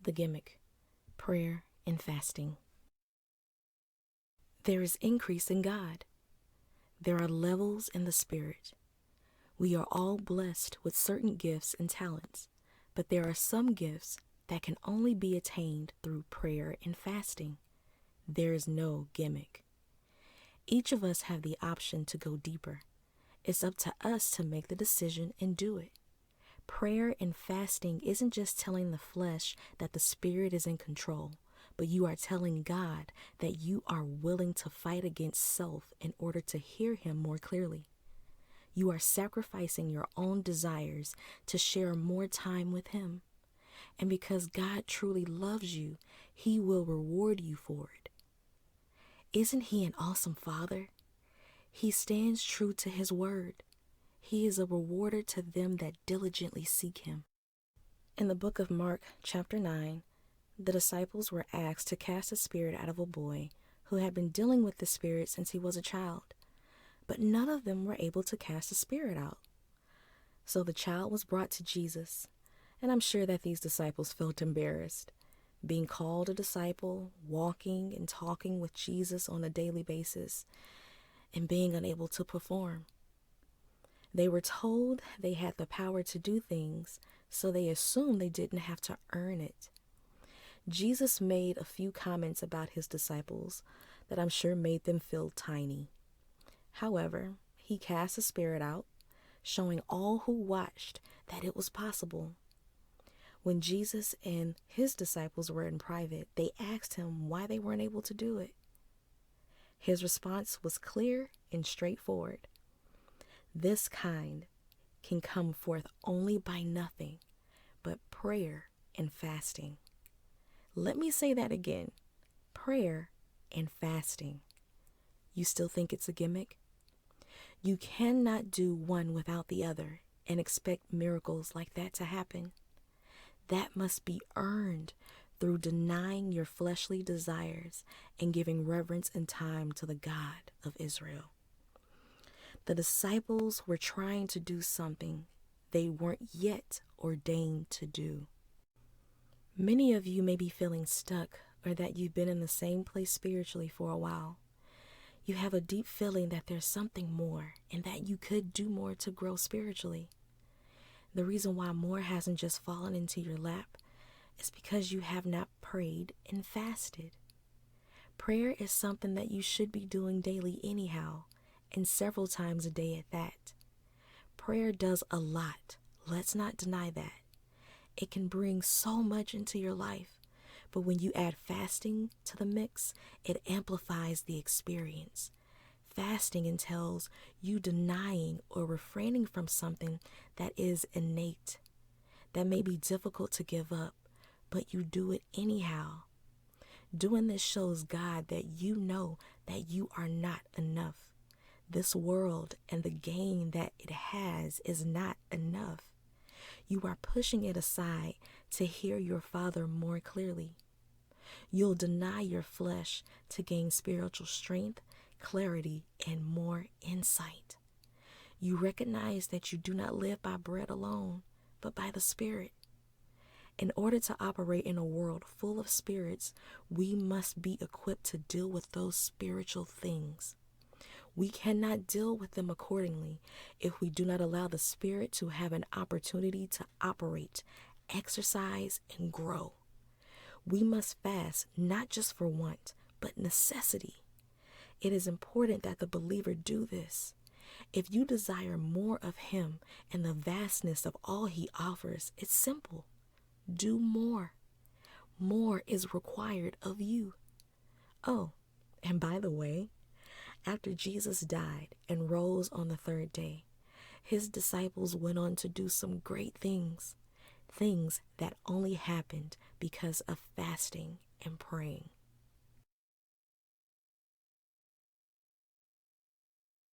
The gimmick: prayer and fasting. There is increase in God. There are levels in the Spirit. We are all blessed with certain gifts and talents, but there are some gifts that can only be attained through prayer and fasting. There is no gimmick. Each of us have the option to go deeper. It's up to us to make the decision and do it. Prayer and fasting isn't just telling the flesh that the spirit is in control, but you are telling God that you are willing to fight against self in order to hear Him more clearly. You are sacrificing your own desires to share more time with Him. And because God truly loves you, He will reward you for it. Isn't He an awesome Father? He stands true to His word. He is a rewarder to them that diligently seek Him. In the book of Mark, chapter 9, the disciples were asked to cast a spirit out of a boy who had been dealing with the spirit since he was a child, but none of them were able to cast the spirit out. So the child was brought to Jesus, and I'm sure that these disciples felt embarrassed, being called a disciple, walking and talking with Jesus on a daily basis, and being unable to perform. They were told they had the power to do things, so they assumed they didn't have to earn it. Jesus made a few comments about His disciples that I'm sure made them feel tiny. However, He cast the spirit out, showing all who watched that it was possible. When Jesus and His disciples were in private, they asked Him why they weren't able to do it. His response was clear and straightforward. This kind can come forth only by nothing but prayer and fasting. Let me say that again. Prayer and fasting. You still think it's a gimmick? You cannot do one without the other and expect miracles like that to happen. That must be earned through denying your fleshly desires and giving reverence and time to the God of Israel. The disciples were trying to do something they weren't yet ordained to do. Many of you may be feeling stuck, or that you've been in the same place spiritually for a while. You have a deep feeling that there's something more and that you could do more to grow spiritually. The reason why more hasn't just fallen into your lap is because you have not prayed and fasted. Prayer is something that you should be doing daily anyhow, and several times a day at that. Prayer does a lot. Let's not deny that. It can bring so much into your life, but when you add fasting to the mix, it amplifies the experience. Fasting entails you denying or refraining from something that is innate, that may be difficult to give up, but you do it anyhow. Doing this shows God that you know that you are not enough. This world and the gain that it has is not enough. You are pushing it aside to hear your Father more clearly. You'll deny your flesh to gain spiritual strength, clarity, and more insight. You recognize that you do not live by bread alone, but by the Spirit. In order to operate in a world full of spirits, we must be equipped to deal with those spiritual things. We cannot deal with them accordingly if we do not allow the Spirit to have an opportunity to operate, exercise, and grow. We must fast not just for want, but necessity. It is important that the believer do this. If you desire more of Him and the vastness of all He offers, it's simple. Do more. More is required of you. Oh, and by the way, after Jesus died and rose on the third day, His disciples went on to do some great things that only happened because of fasting and praying.